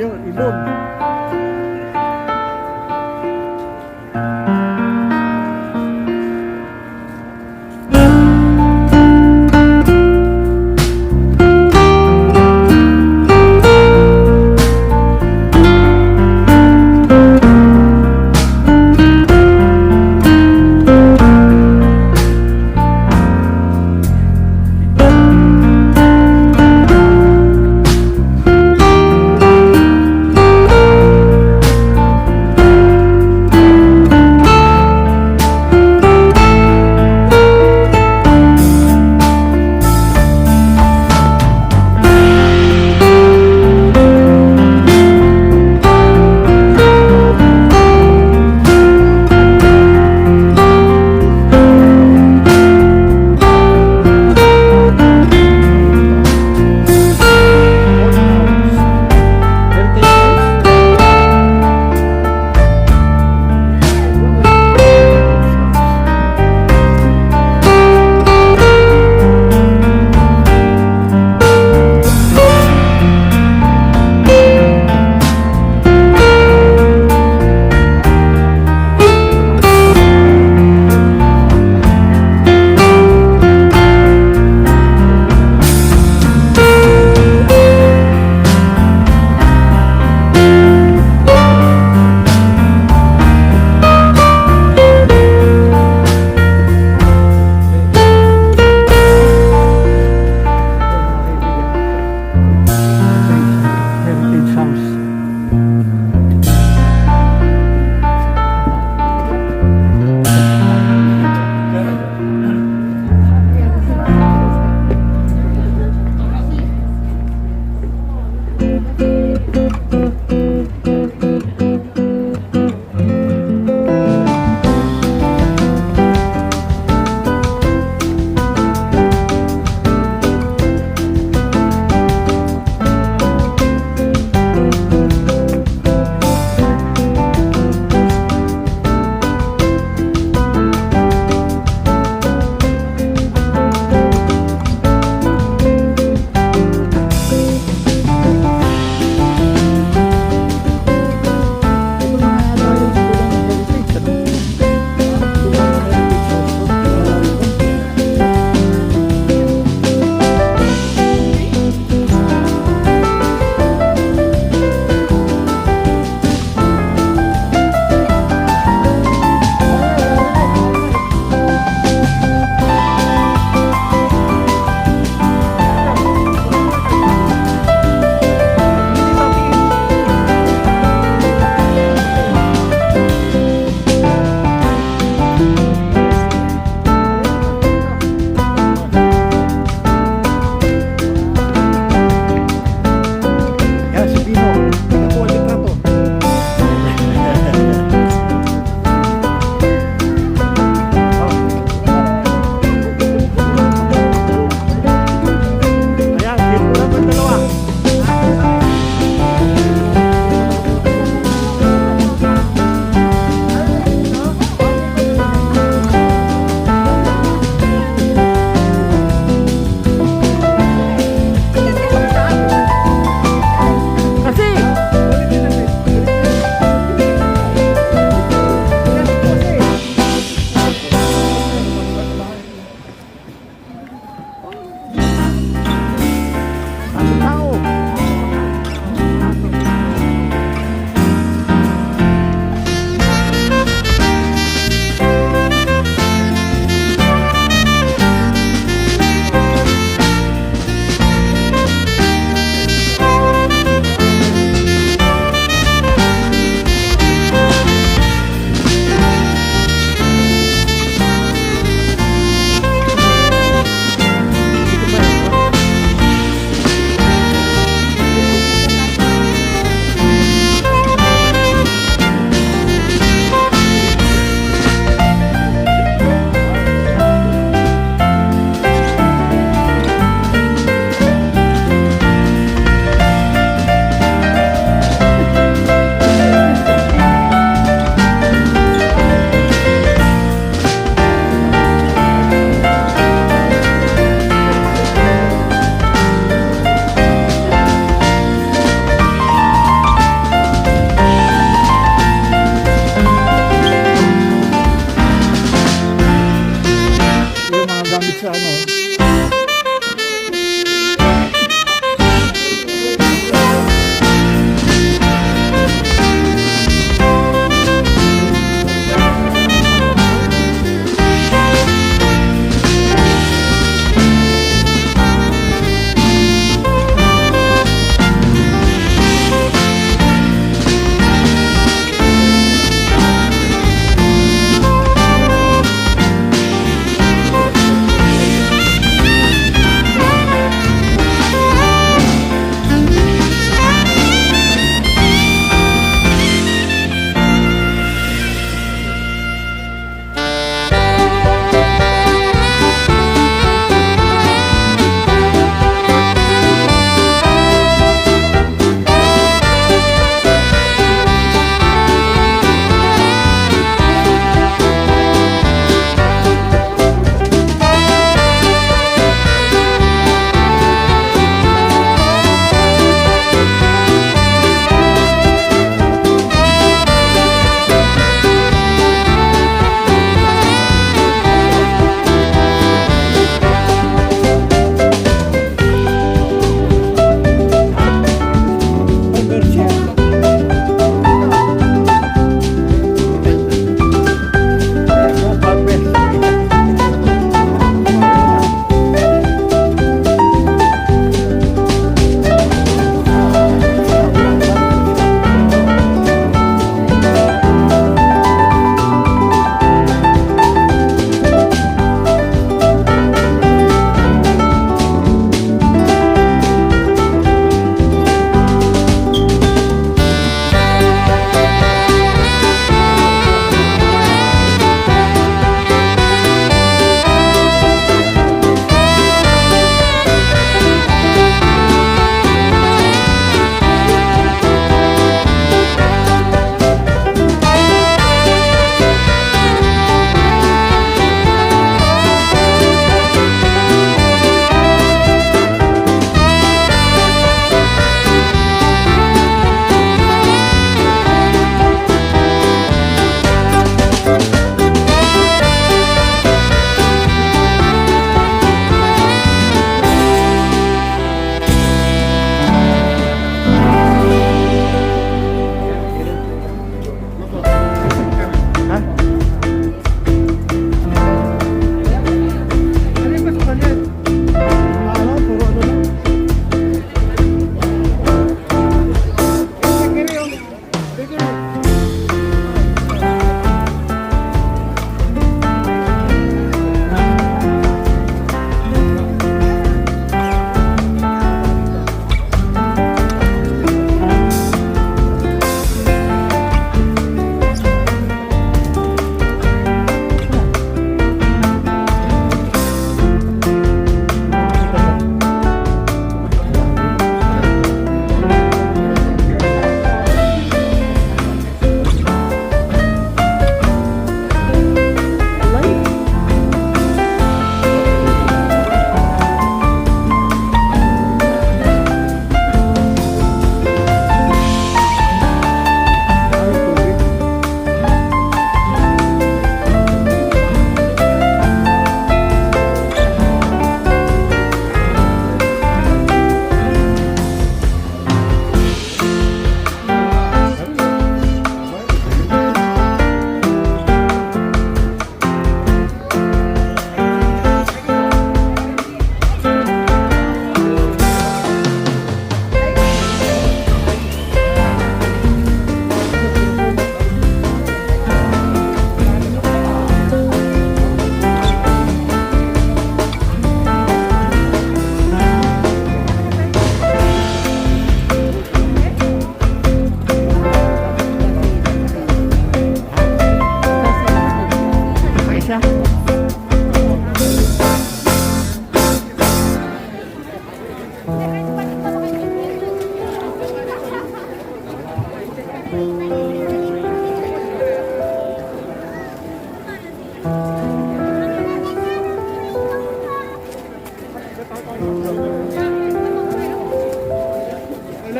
Ayun, ibon.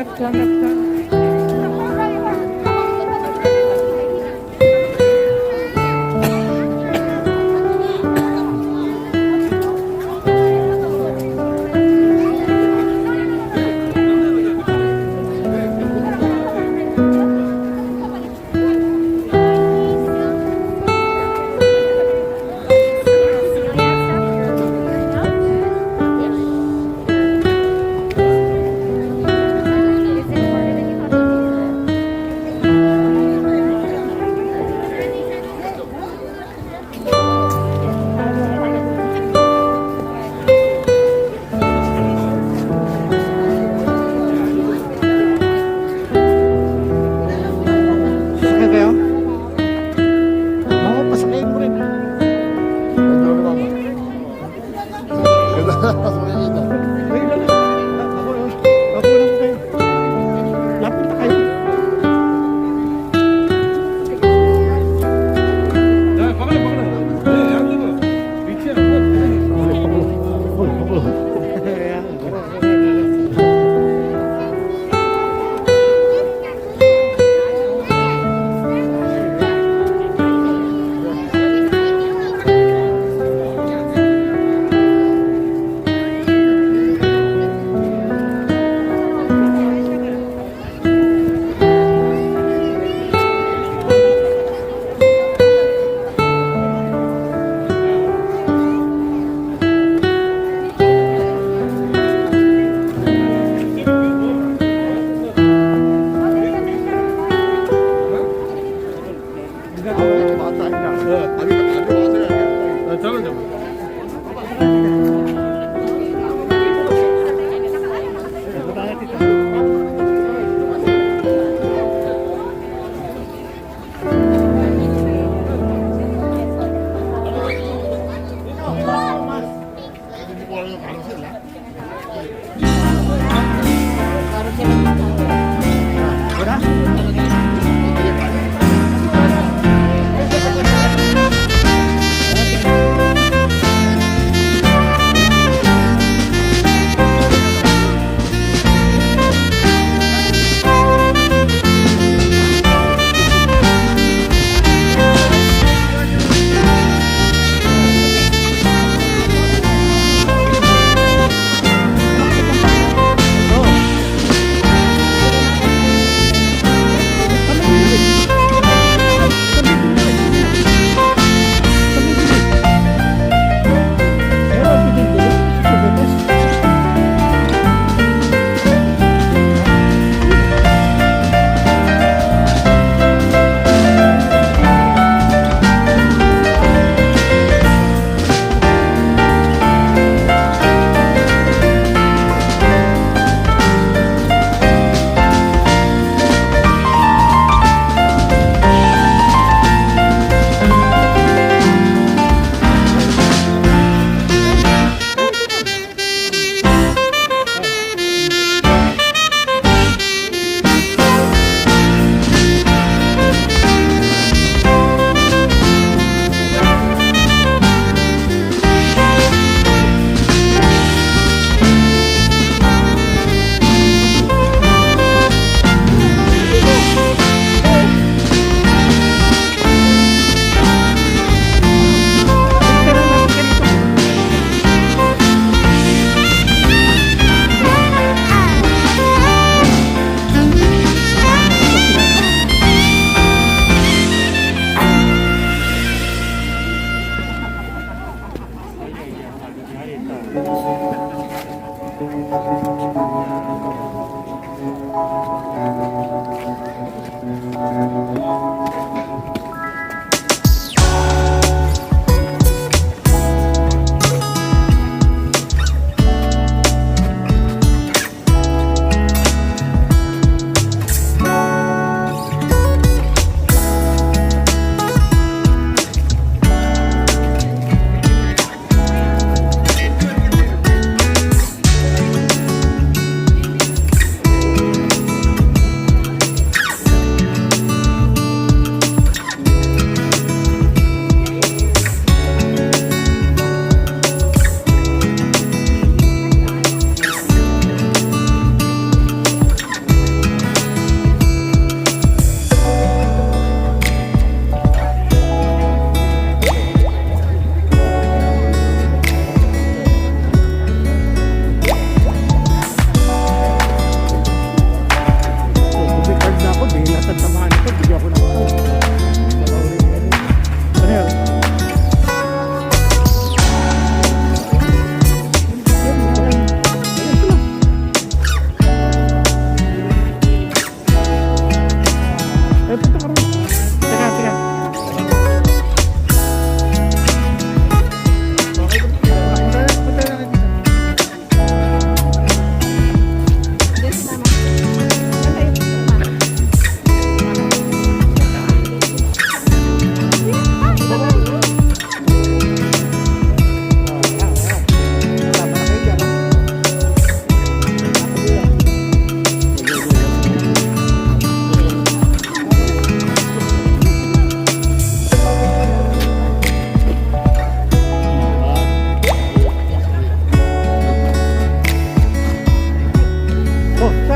yapacağım yapacağım.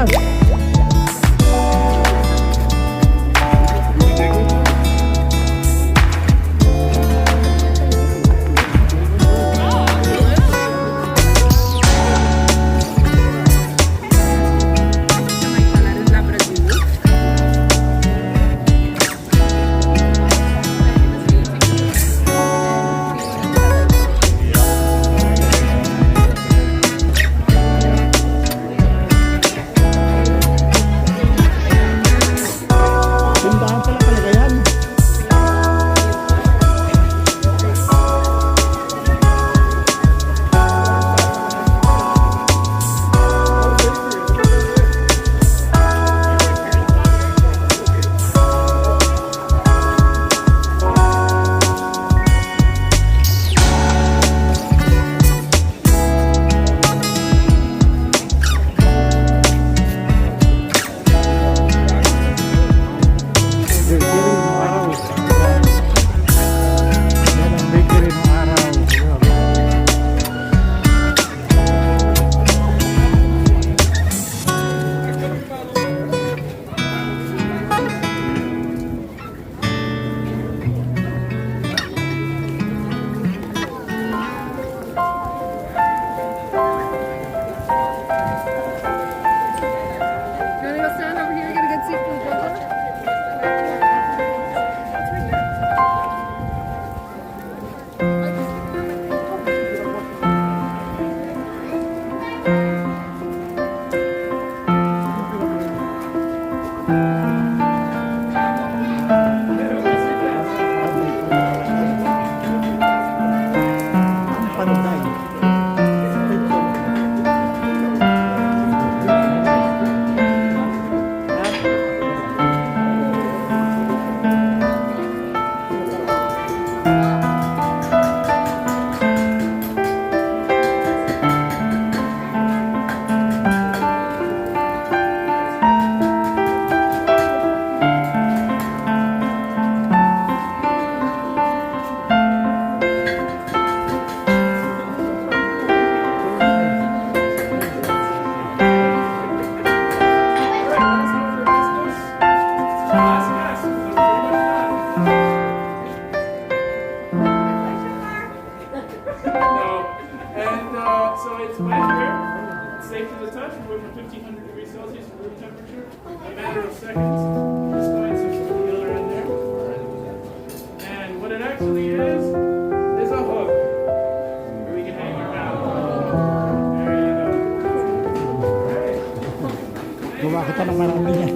Jagler. So it's wet here. It's safe to the touch. We're going from 1500 degrees Celsius room temperature. In a matter of seconds, just find some sealer in there. And what it actually is a hook where we can hang your mouth. There you go. Gawa kita ng marami niya.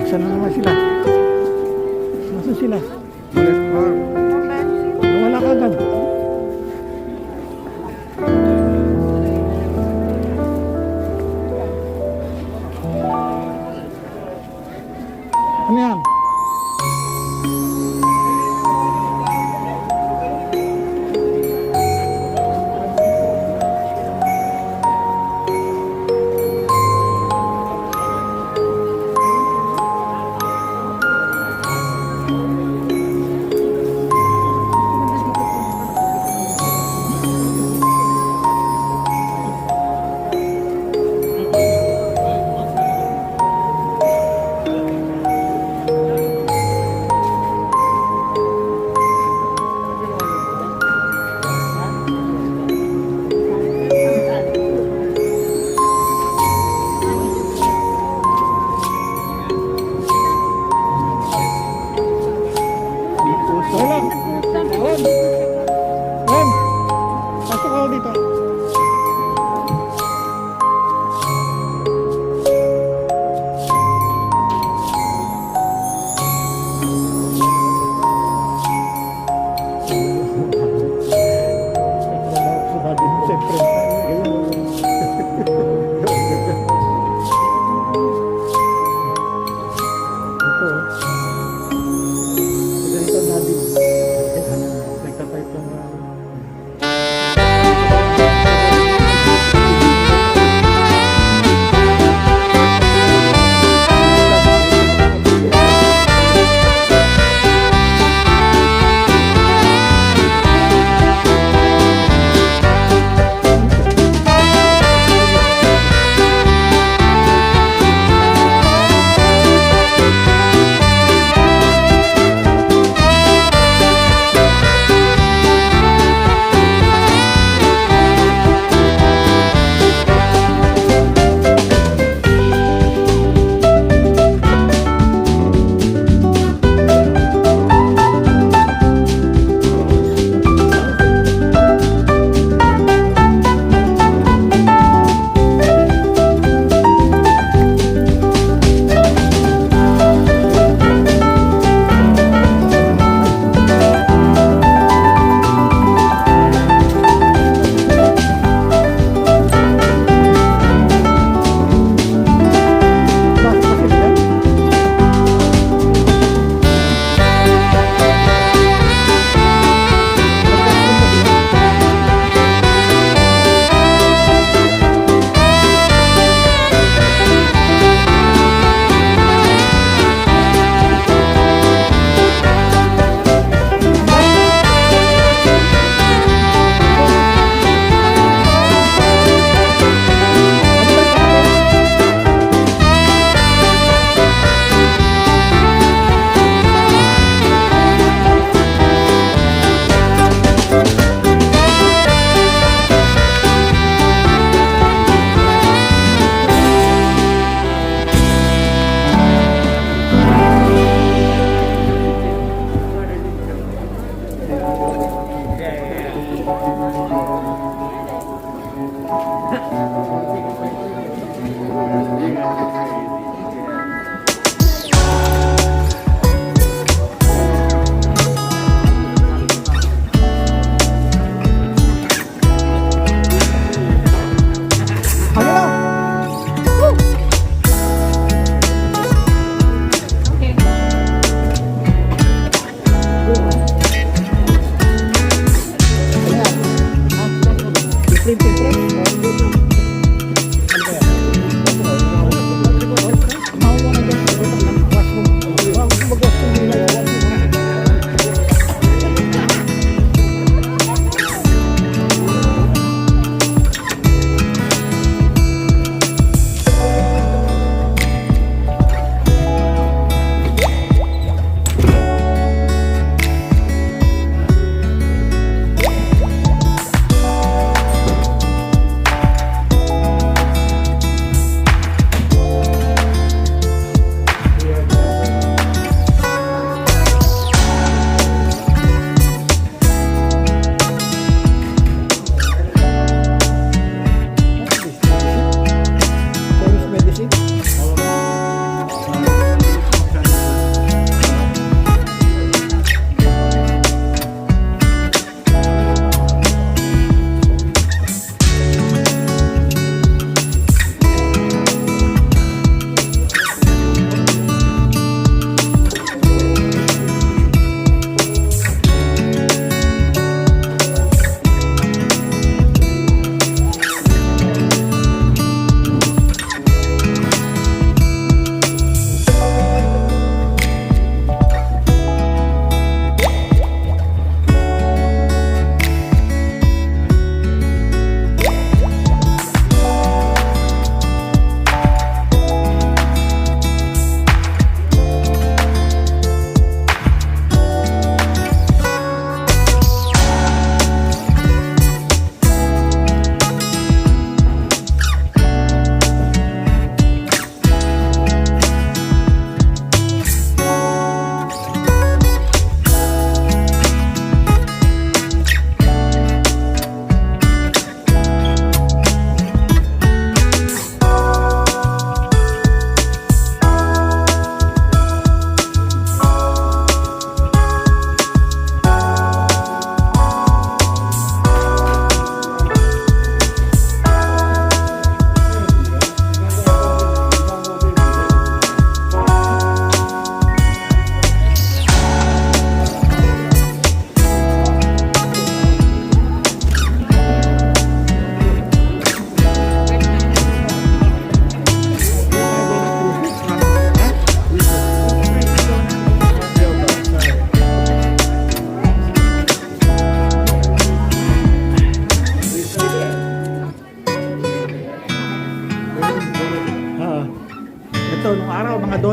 Saan na naman sila? Nasaan sila? Wala ka agad. Ano yan?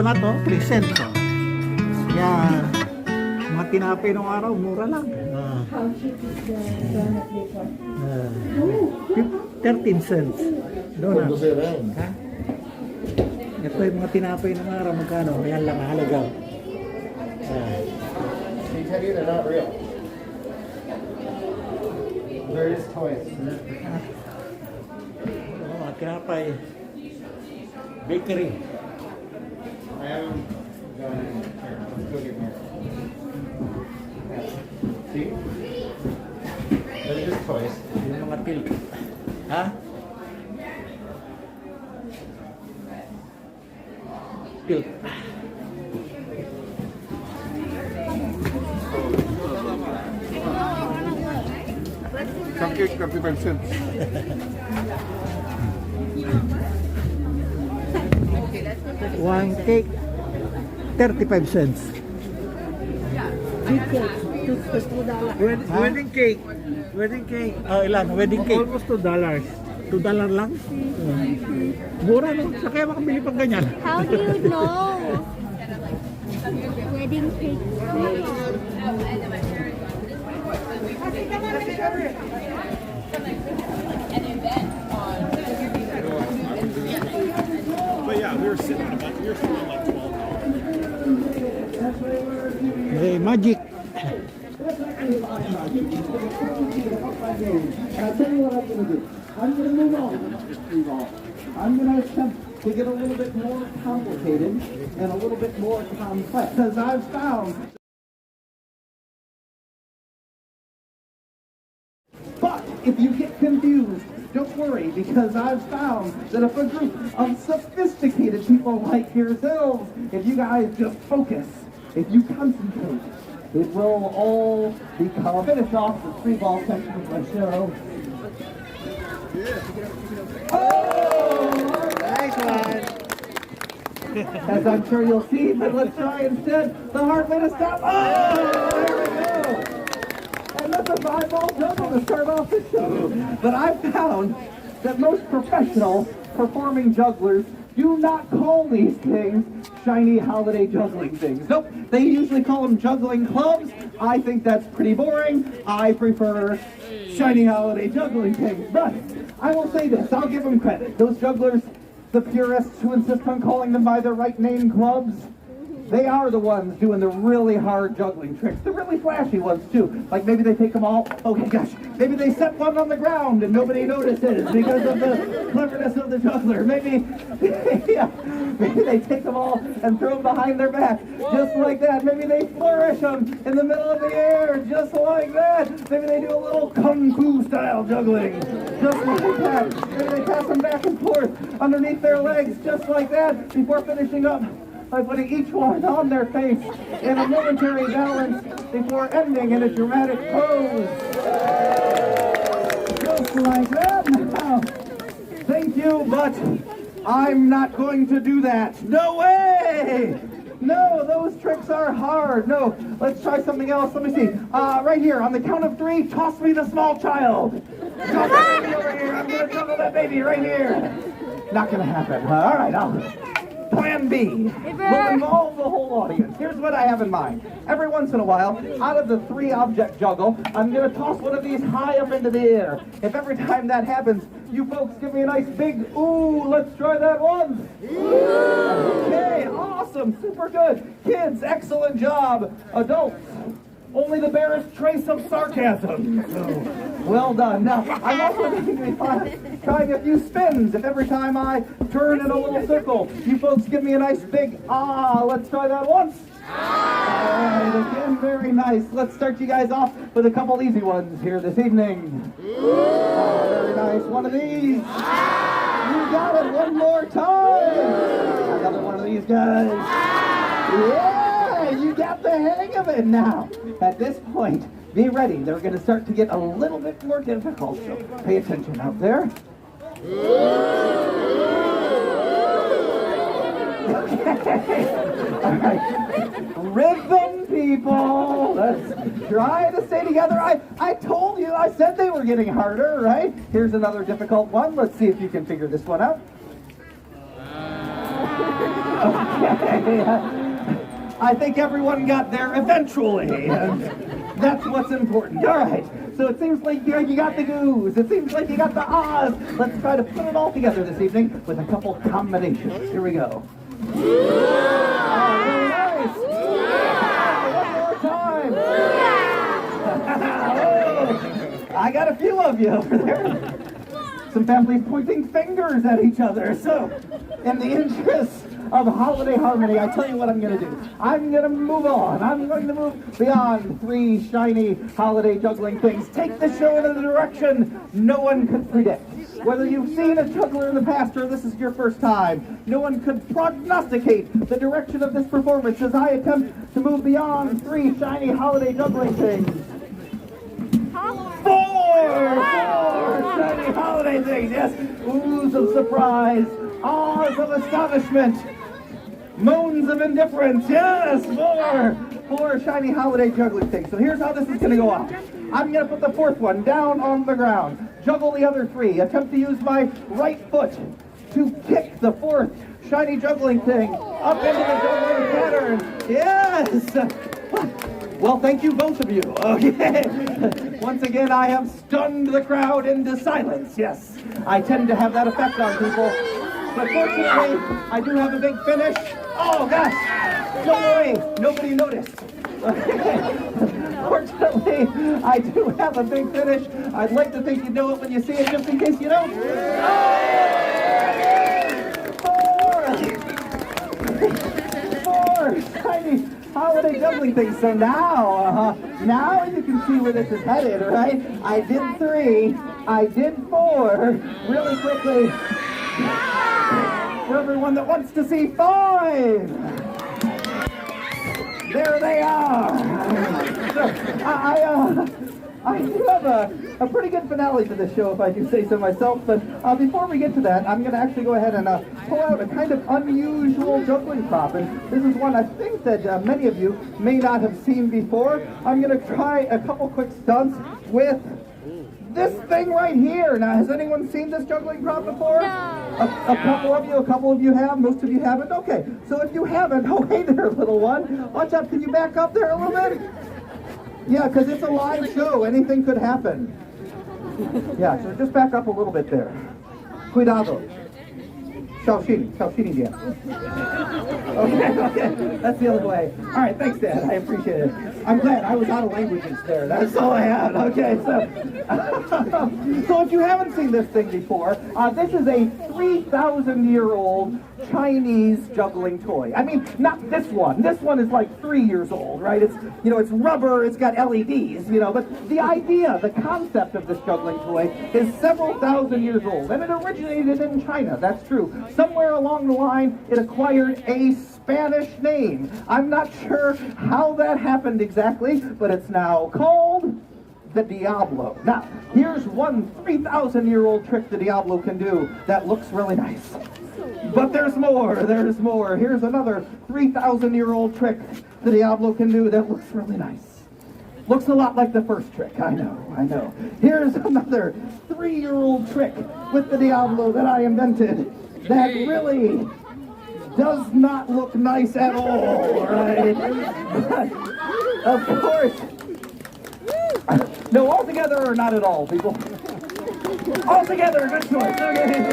donut, oh, 3 cents. Oh. Kaya, mga tinapay nung araw, mura lang. How cheap is the donut before? 13 cents. Donut. Ha? Ito yung mga tinapay nung araw, magkano? Ayan lang, halaga. They're not real. They're just toys. Mga tinapay. Bakery. I haven't gone in here. Let's go get more. See? They're just toys. Yung mga til. Ha? Til. Cupcake, 35 cents. One cake, 35 cents. Big cake, $2. Wedding cake. Wedding cake. Oh, ilan? Wedding cake. Almost $2. $2 lang? Mura, no? Sa kaya makabili pang ganyan. How do you know? Wedding cake. But yeah, we were sitting like 12 hours. Hey, magic. I'll tell you what I'm going to do. I'm going to move on from this ball. I'm going to attempt to get a little bit more complicated and a little bit more complex. Because I've found... But if you get confused, don't worry, because I've found that if a group of sophisticated people like yourselves, if you guys just focus, if you concentrate, it will all become. Finish off the 3-ball section of my show. Oh! Nice one. As I'm sure you'll see, but let's try instead the hard way to stop. Oh! There we go! And that's a 5-ball juggle to start off the show. But I've found that most professional performing jugglers do not call these things shiny holiday juggling things. Nope, they usually call them juggling clubs. I think that's pretty boring. I prefer shiny holiday juggling things. But I will say this, I'll give them credit. Those jugglers, the purists who insist on calling them by their right name clubs, they are the ones doing the really hard juggling tricks, the really flashy ones too. Like maybe they take them all, okay gosh, maybe they set one on the ground and nobody notices because of the cleverness of the juggler. Maybe, yeah, maybe they take them all and throw them behind their back, just like that. Maybe they flourish them in the middle of the air, just like that. Maybe they do a little kung fu style juggling, just like that. Maybe they pass them back and forth underneath their legs, just like that, before finishing up by putting each one on their face in a momentary balance before ending in a dramatic pose. Just like that. Now, thank you, but I'm not going to do that. No way! No, those tricks are hard. No, let's try something else. Let me see. Right here, on the count of 3, toss me the small child. Toss that baby over here. I'm going to juggle that baby right here. Not going to happen. All right, Plan B will involve the whole audience. Here's what I have in mind. Every once in a while, out of the 3-object juggle, I'm going to toss one of these high up into the air. If every time that happens, you folks give me a nice big ooh, let's try that one. Okay, awesome, super good. Kids, excellent job. Adults, only the barest trace of sarcasm. So, well done. Now, I'm also going to be trying a few spins. If every time I turn in a little circle, you folks give me a nice big ah, let's try that once. All right, again, very nice. Let's start you guys off with a couple easy ones here this evening. Very nice. One of these. You got it. One more time. Another one of these guys. Yeah. You got the hang of it now. At this point, be ready. They're going to start to get a little bit more difficult, so pay attention out there. Okay. All right. Rhythm, people. Let's try to stay together. I told you, I said they were getting harder, right? Here's another difficult one. Let's see if you can figure this one out. Okay. Okay. I think everyone got there eventually. That's what's important. All right. So it seems like you got the goos. It seems like you got the ahs. Let's try to put it all together this evening with a couple combinations. Here we go. Oh, really nice. One more time. Oh, I got a few of you over there. Some families pointing fingers at each other. So, in the interest of holiday harmony, I tell you what I'm going to do. I'm going to move on. I'm going to move beyond 3 shiny holiday juggling things. Take the show in a direction no one could predict. Whether you've seen a juggler in the past or this is your first time, no one could prognosticate the direction of this performance as I attempt to move beyond 3 shiny holiday juggling things. 4 shiny holiday things, yes. Oohs of surprise, ahs of astonishment, moans of indifference, yes. 4 shiny holiday juggling things. So here's how this is going to go off. I'm going to put the 4th one down on the ground, juggle the other 3, attempt to use my right foot to kick the 4th shiny juggling thing up into the juggling pattern. Yes. Well, thank you, both of you. Okay. Once again, I have stunned the crowd into silence. Yes, I tend to have that effect on people. But fortunately, I do have a big finish. Oh, gosh. Don't worry. Nobody noticed. Fortunately, I do have a big finish. I'd like to think you know it when you see it, just in case you don't. 4 shiny holiday juggling things. So now you can see where this is headed, right? I did 3, I did 4, really quickly. For everyone that wants to see 5, there they are. So, I do have a pretty good finale to this show, if I do say so myself, but before we get to that, I'm going to actually go ahead and pull out a kind of unusual juggling prop, and this is one I think that many of you may not have seen before. I'm going to try a couple quick stunts with this thing right here. Now, has anyone seen this juggling prop before? No. A couple of you have, most of you haven't. Okay, so if you haven't, oh hey there, little one. Watch out, can you back up there a little bit? Yeah, because it's a live show. Anything could happen. Yeah, so just back up a little bit there. Cuidado. Xiaoxini, yeah. Okay, that's the other way. All right, thanks, Dad. I appreciate it. I'm glad I was out of languages there. That's all I had. Okay, so if you haven't seen this thing before, this is a 3,000-year-old Chinese juggling toy. I mean, not this one. This one is like 3 years old, right? It's, it's rubber, it's got LEDs, but the idea, the concept of this juggling toy is several thousand years old, and it originated in China, that's true. Somewhere along the line, it acquired a Spanish name. I'm not sure how that happened exactly, but it's now called the Diablo. Now, here's one 3,000-year-old trick the Diablo can do that looks really nice. But there's more. Here's another 3,000-year-old trick the Diablo can do that looks really nice. Looks a lot like the first trick, I know. Here's another 3-year-old trick with the Diablo that I invented that really does not look nice at all, right? But, of course, no, all together or not at all, people? All together, good choice. Okay.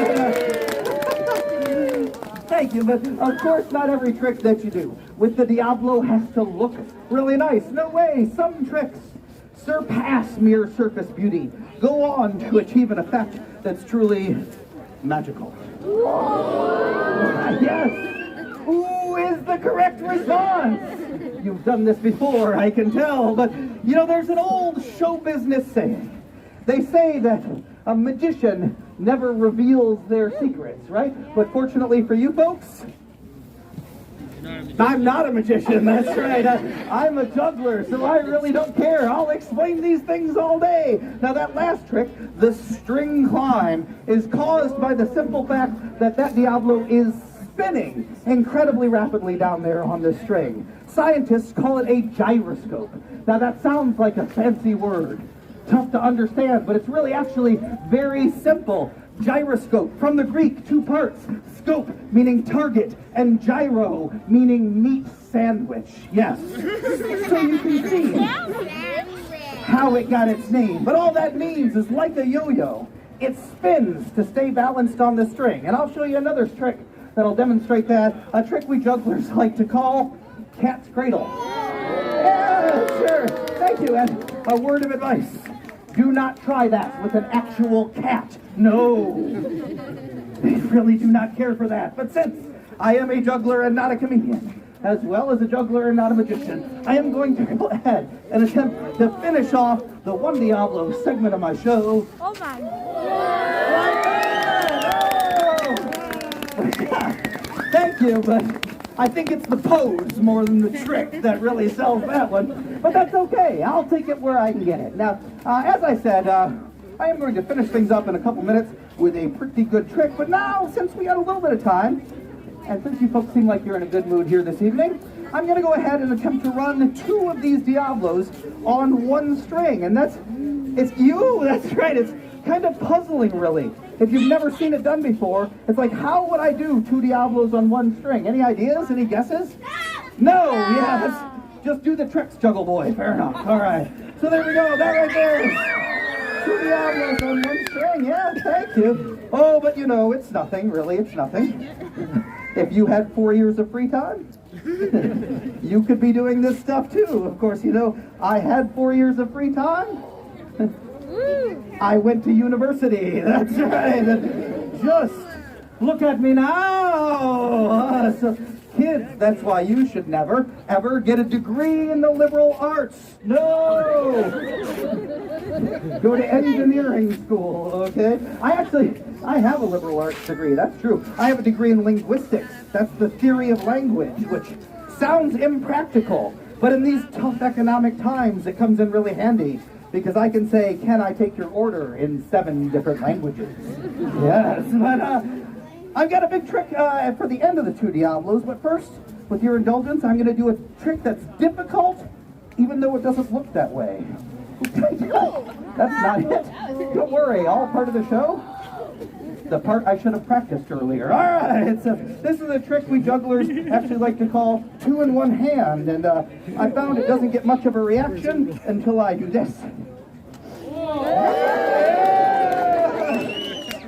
Thank you, but of course not every trick that you do with the Diablo has to look really nice. No way, some tricks surpass mere surface beauty, go on to achieve an effect that's truly magical. Yes, ooh is the correct response. You've done this before, I can tell, but there's an old show business saying. They say that a magician never reveals their secrets, right? But fortunately for you folks, I'm not a magician, that's right. I'm a juggler, so I really don't care. I'll explain these things all day. Now that last trick, the string climb, is caused by the simple fact that Diablo is spinning incredibly rapidly down there on this string. Scientists call it a gyroscope. Now that sounds like a fancy word. Tough to understand, but it's really actually very simple. Gyroscope, from the Greek, two parts. Scope, meaning target, and gyro, meaning meat sandwich. Yes. So you can see how it got its name. But all that means is like a yo-yo, it spins to stay balanced on the string. And I'll show you another trick that'll demonstrate that. A trick we jugglers like to call cat's cradle. Yeah, sure. Thank you. And a word of advice. Do not try that with an actual cat. No. They really do not care for that. But since I am a juggler and not a comedian, as well as a juggler and not a magician, I am going to go ahead and attempt to finish off the One Diablo segment of my show. Oh my. Thank you, but I think it's the pose more than the trick that really sells that one. But that's okay. I'll take it where I can get it. Now, as I said, I am going to finish things up in a couple minutes with a pretty good trick. But now, since we got a little bit of time, and since you folks seem like you're in a good mood here this evening, I'm going to go ahead and attempt to run two of these Diablos on one string. And it's you. That's right. It's kind of puzzling, really. If you've never seen it done before, it's like, how would I do two Diablos on one string? Any ideas? Any guesses? No. Yeah, just do the tricks, Juggle Boy. Fair enough. All right. So there we go. That right there is two Diablos on one string. Yeah, thank you. Oh, but you know, it's nothing, really. It's nothing. If you had 4 years of free time, you could be doing this stuff too. Of course, you know, I had 4 years of free time. I went to university. That's right. Just look at me now. So, kids, that's why you should never, ever get a degree in the liberal arts. No. Go to engineering school, okay? I have a liberal arts degree. That's true. I have a degree in linguistics. That's the theory of language, which sounds impractical. But in these tough economic times, it comes in really handy. Because I can say, can I take your order in 7 different languages? Yes, but I've got a big trick for the end of the two Diablos. But first, with your indulgence, I'm going to do a trick that's difficult, even though it doesn't look that way. That's not it. Don't worry, all part of the show. The part I should have practiced earlier. All right, so this is a trick we jugglers actually like to call two in one hand. And I found it doesn't get much of a reaction until I do this.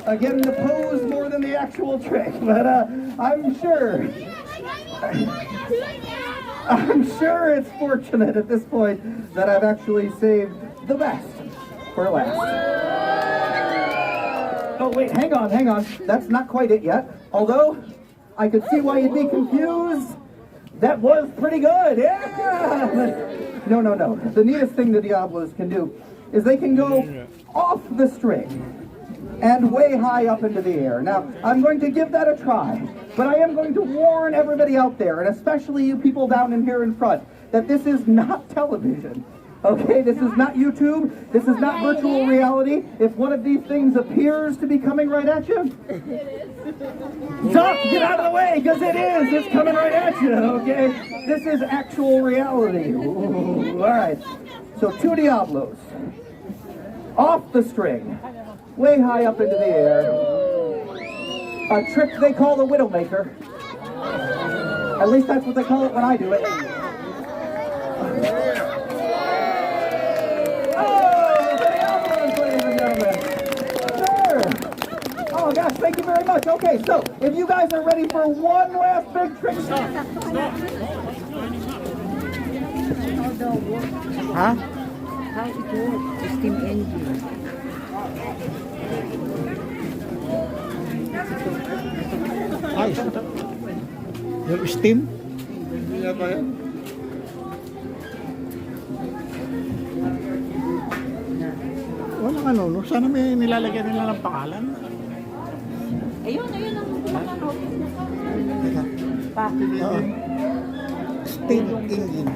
Again, the pose more than the actual trick, but I'm sure it's fortunate at this point that I've actually saved the best for last. Oh wait, hang on. That's not quite it yet. Although, I could see why you'd be confused. That was pretty good, yeah! No. The neatest thing the Diablos can do is they can go off the string and way high up into the air. Now, I'm going to give that a try, but I am going to warn everybody out there, and especially you people down in here in front, that this is not television. Okay, this is not YouTube. This is not virtual reality. If one of these things appears to be coming right at you, duck, get out of the way, because it is. It's coming right at you, okay? This is actual reality. Ooh, all right. So two Diablos. Off the string. Way high up into the air. A trick they call the Widowmaker. At least that's what they call it when I do it. Oh gosh, thank you very much. Okay, so if you guys are ready for one last big trick. Huh? How it works, steam engine. Ayos ito. Yung steam? Walang ano, no? Sana may nilalagyan nila ng pangalan. Ayun ang pinaka-notice na to. Teka. Oo. Steam engine.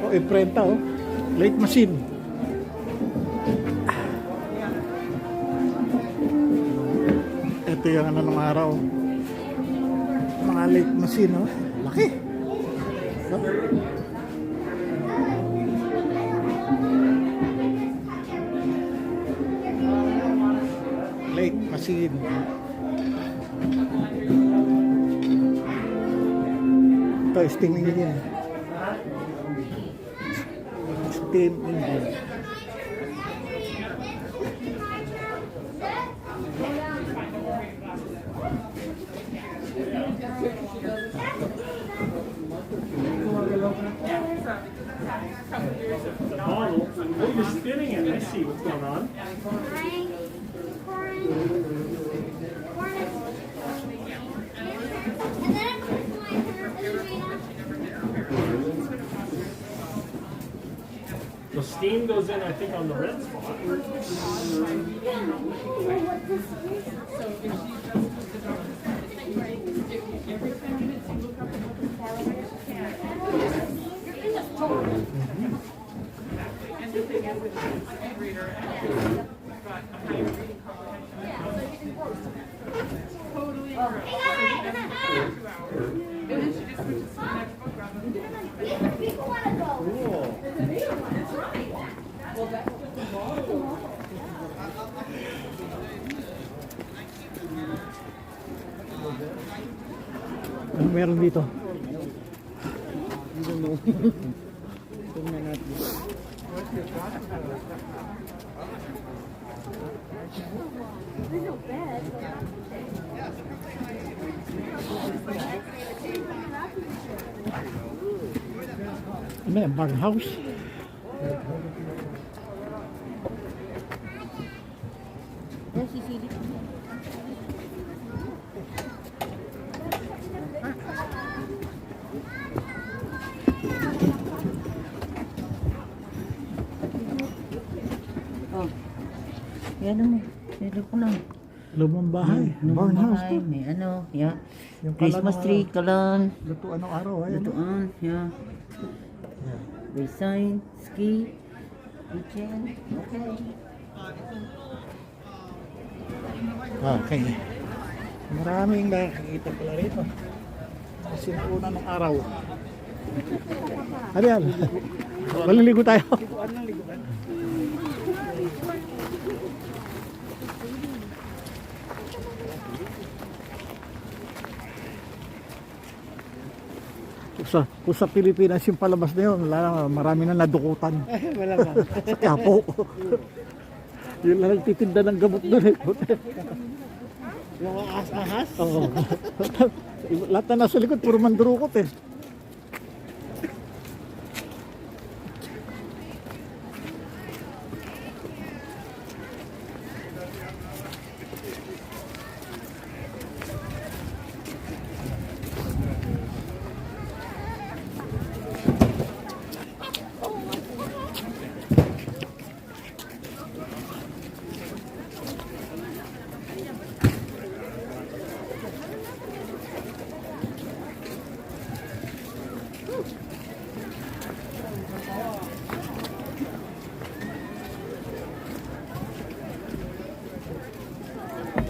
Oh, imprenta oh. Late machine. Ito yung ano ng araw. Mga late machine oh. Laki. No? steam engine. Steam engine. The bottle. Oh, you're spinning it. I see what's going on. The steam goes in, I think, on the red spot. Ano meron dito? Ano yan? Barn house? Yan, sisilip. Oh. Yan mo. Nilo ko lang. Lumang bahay. Barn house to. May ano, yeah. Yung Christmas tree, kalan. Lutuan ng araw. Ayan. Lutuan, yeah. Design, ski, kitchen, okay. Okay. Maraming nakikita pala rito. Sinuna ng araw. Ano yan? Maliligo tayo. Kung sa Pilipinas yung palabas na yun, marami na nadukutan. Wala ba? Sa Quiapo. Yun lang nagtitinda ng gamot doon eh. Yung ahas-ahas? Oo. Lahat na nasa likod, puro mandurukot eh.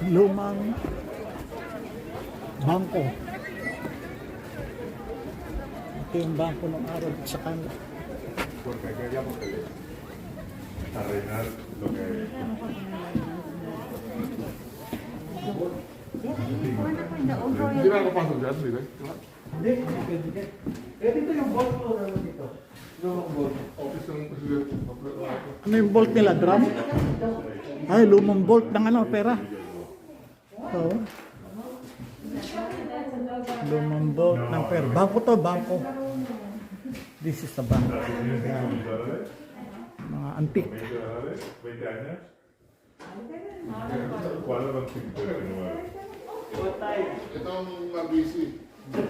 Lumang bangko. Ito yung bangko ng araw sa kanila. Porque queríamos arreglar lo que Hindi na ako pasok dyan, di ba? Hindi, pwede. Eh, dito yung bolt ko naman dito. Office ng presidente. Ano yung bolt nila? Drum? Ay, lumang bolt ng ano, pera. Oo. Lumang bolt ng pera. Bangko to, bangko. This is the bank. Yan. Mga antique. 20 años. ¿Cuál era el 59? Ito ang mabisi. 40.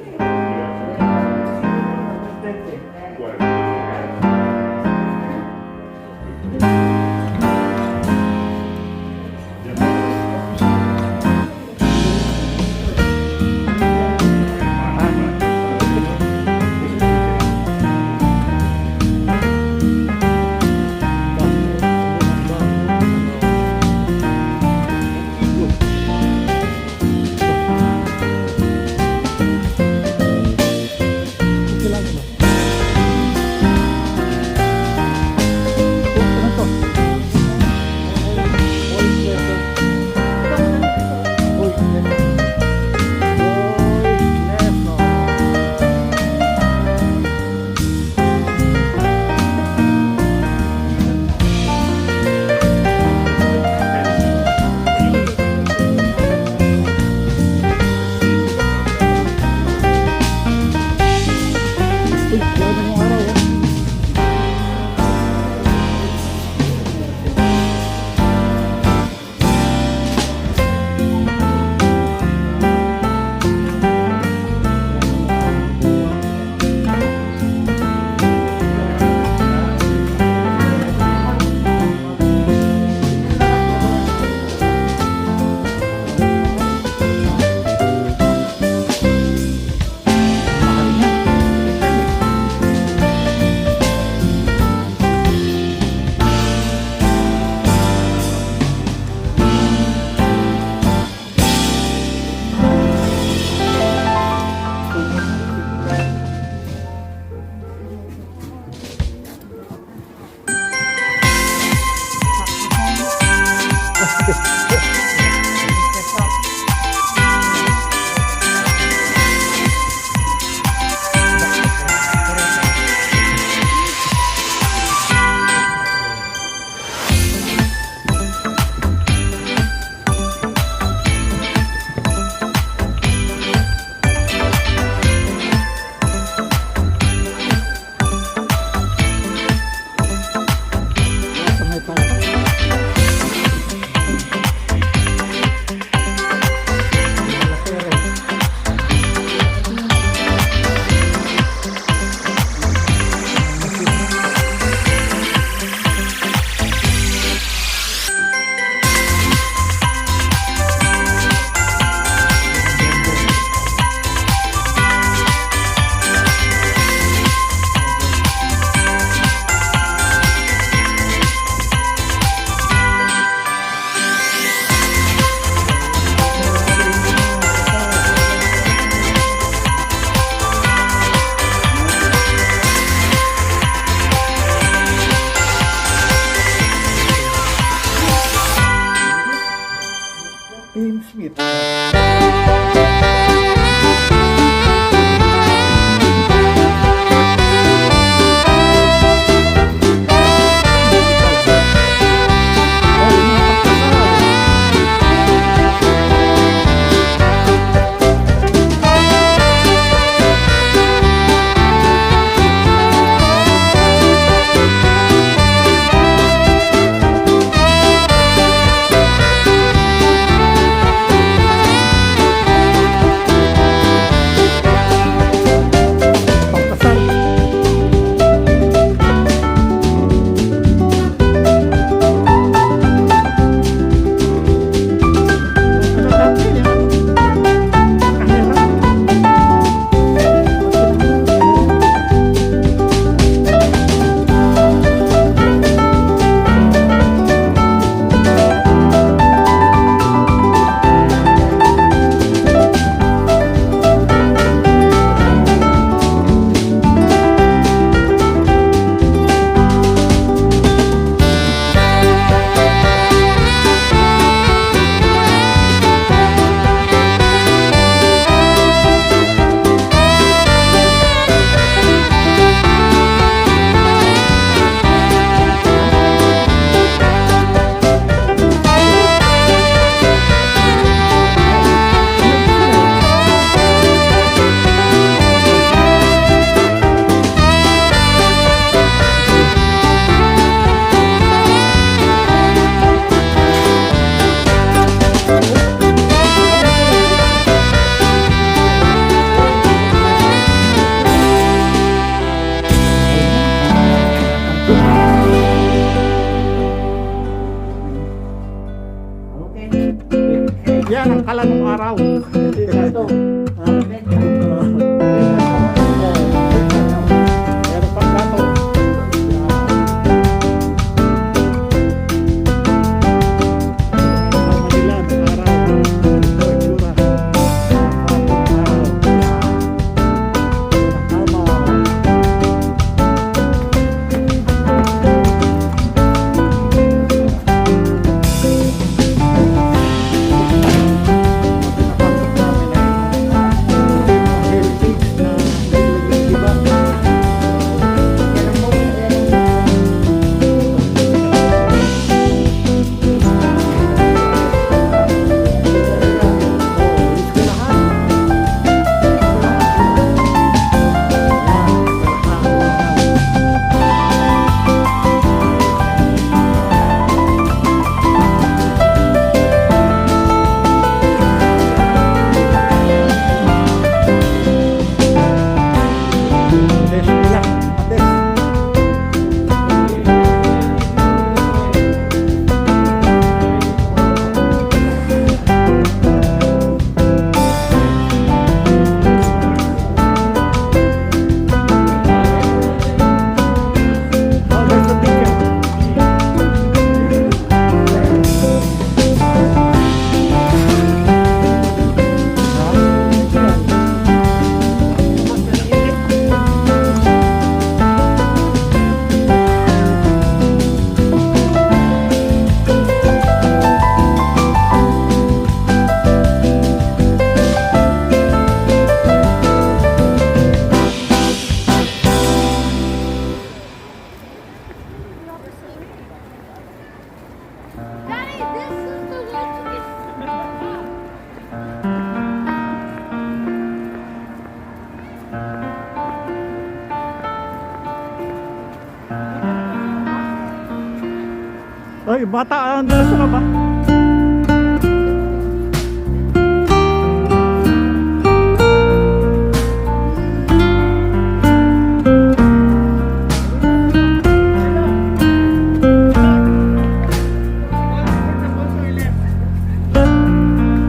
Ay, bata ang dala sa ba?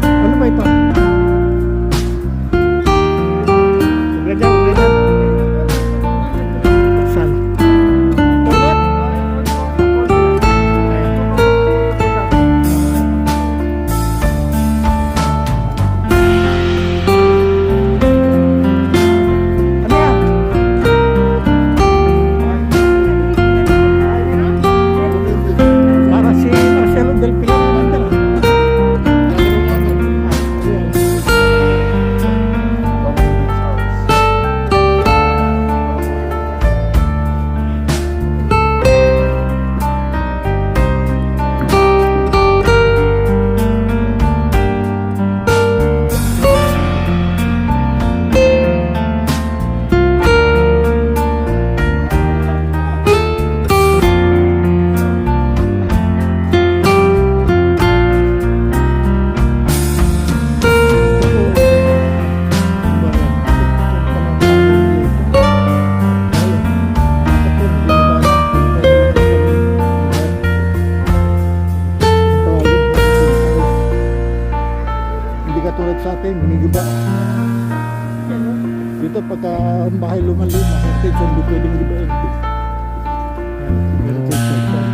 Ano ba ito? Ganyan, ganyan. Saan? Toilet? Ano yan? Para si Marcelo del Pilar naman dala. Hindi katulad sa atin, ginigiba. Dito pagka ang bahay lumalima, heritage hindi pwedeng gibain. Heritage house.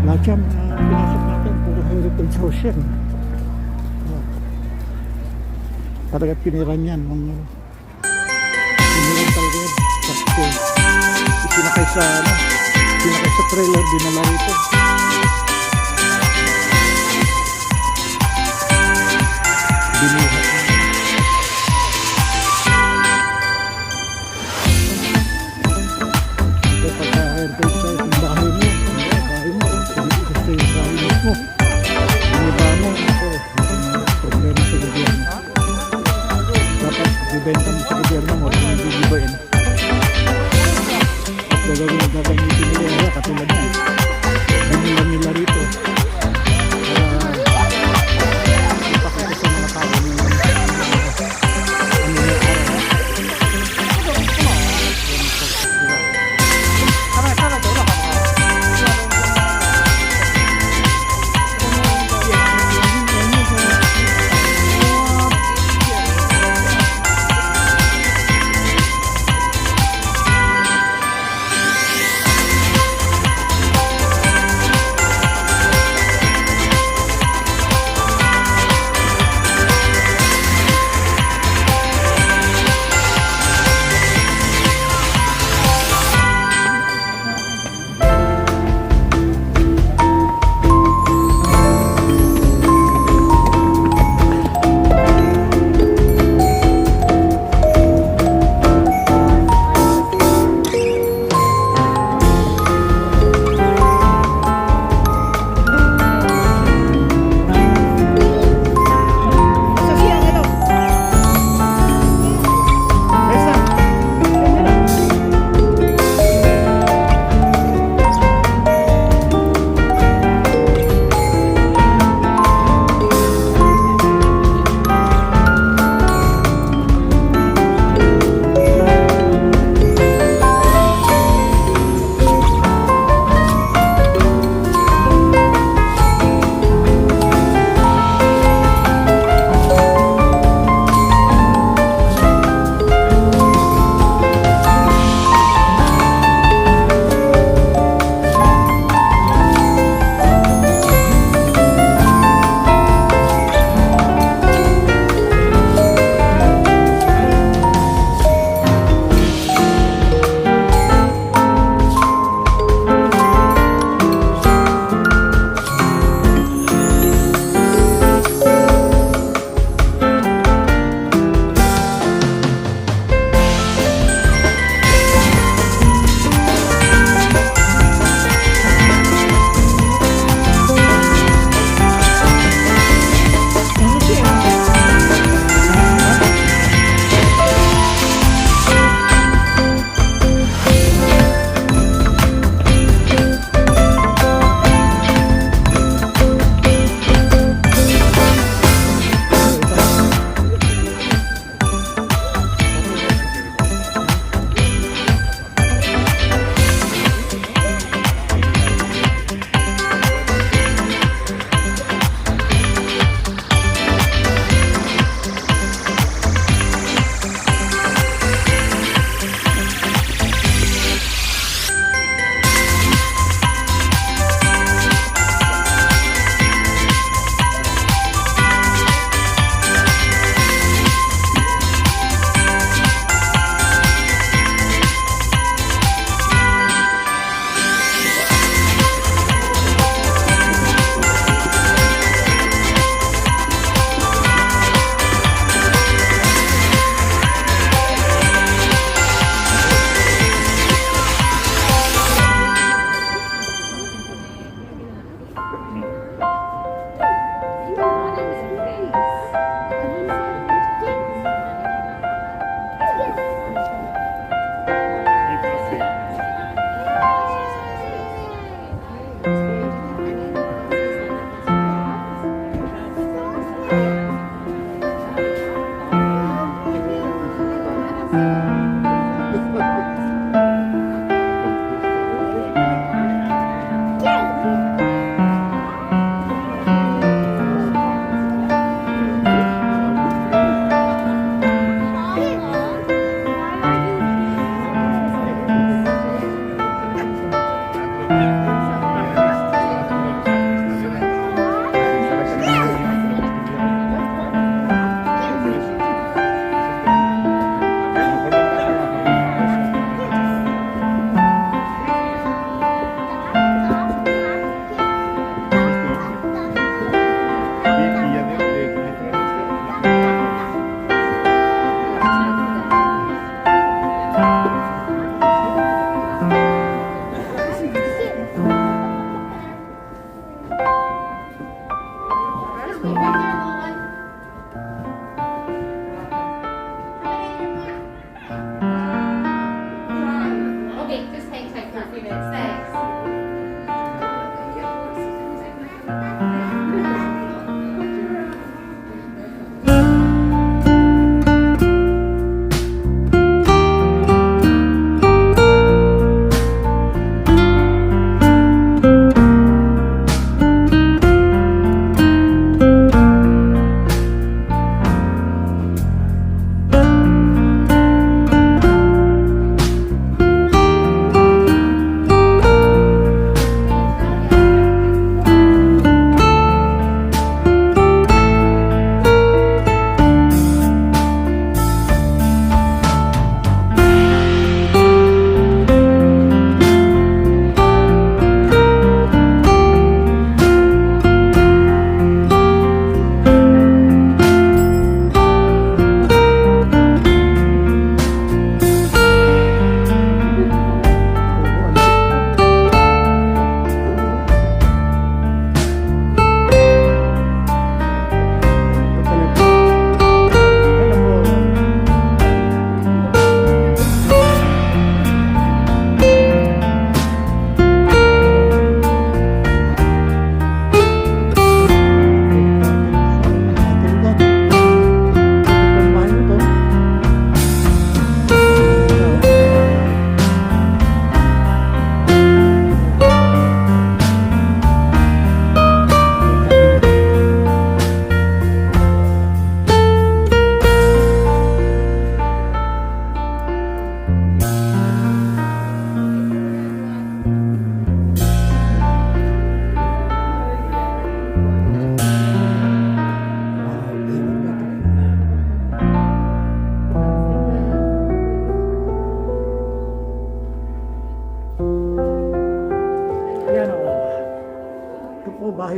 Lahat yan, pinasok natin, puro heritage house yan. Talaga piniran yan. Piniran talaga yan. Tapos sinakay sa trailer, dinala rito. Binihan. Ito pagka-heritage house, yung bahay mo, kasi yung bahay mismo. Biniba mo, ito, problema sa gobyerno. Dapat ibenta mo sa gobyerno mo, hindi gibain. At gagamitin nila, katulad na. Nila rito. Ipakita sa mga tao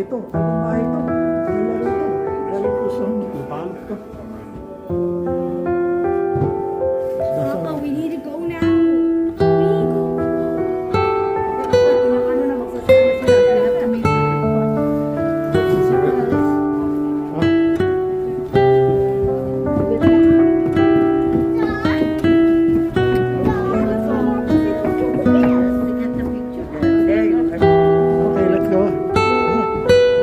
ito? Anong bahay ito? Nalaro ito. Galing ko sa Nepal ito. Papa, we need to go now. We need to go. Ano na magsasama sila? We have to make Okay, let's go.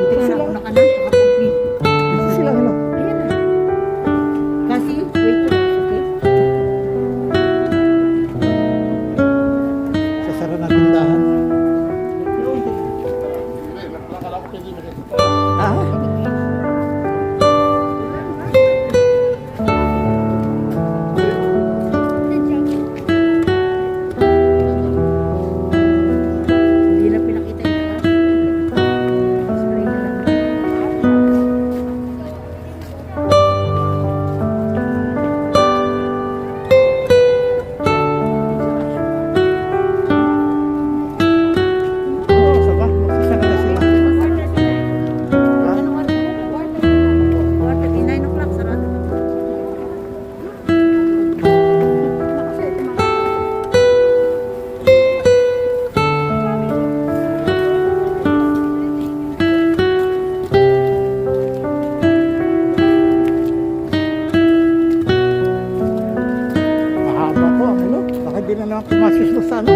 Dito sila. Dito sila, ano? Kasi, wait lang, okay? Sasara na tindahan. Ah? Hindi na pinakita yung taas. Spray na lang. Oo, saba. Magsasara na sila. Ha? 9 o'clock, sarado. Mahaba to, ano? Baka di na lang pumasok sa ano.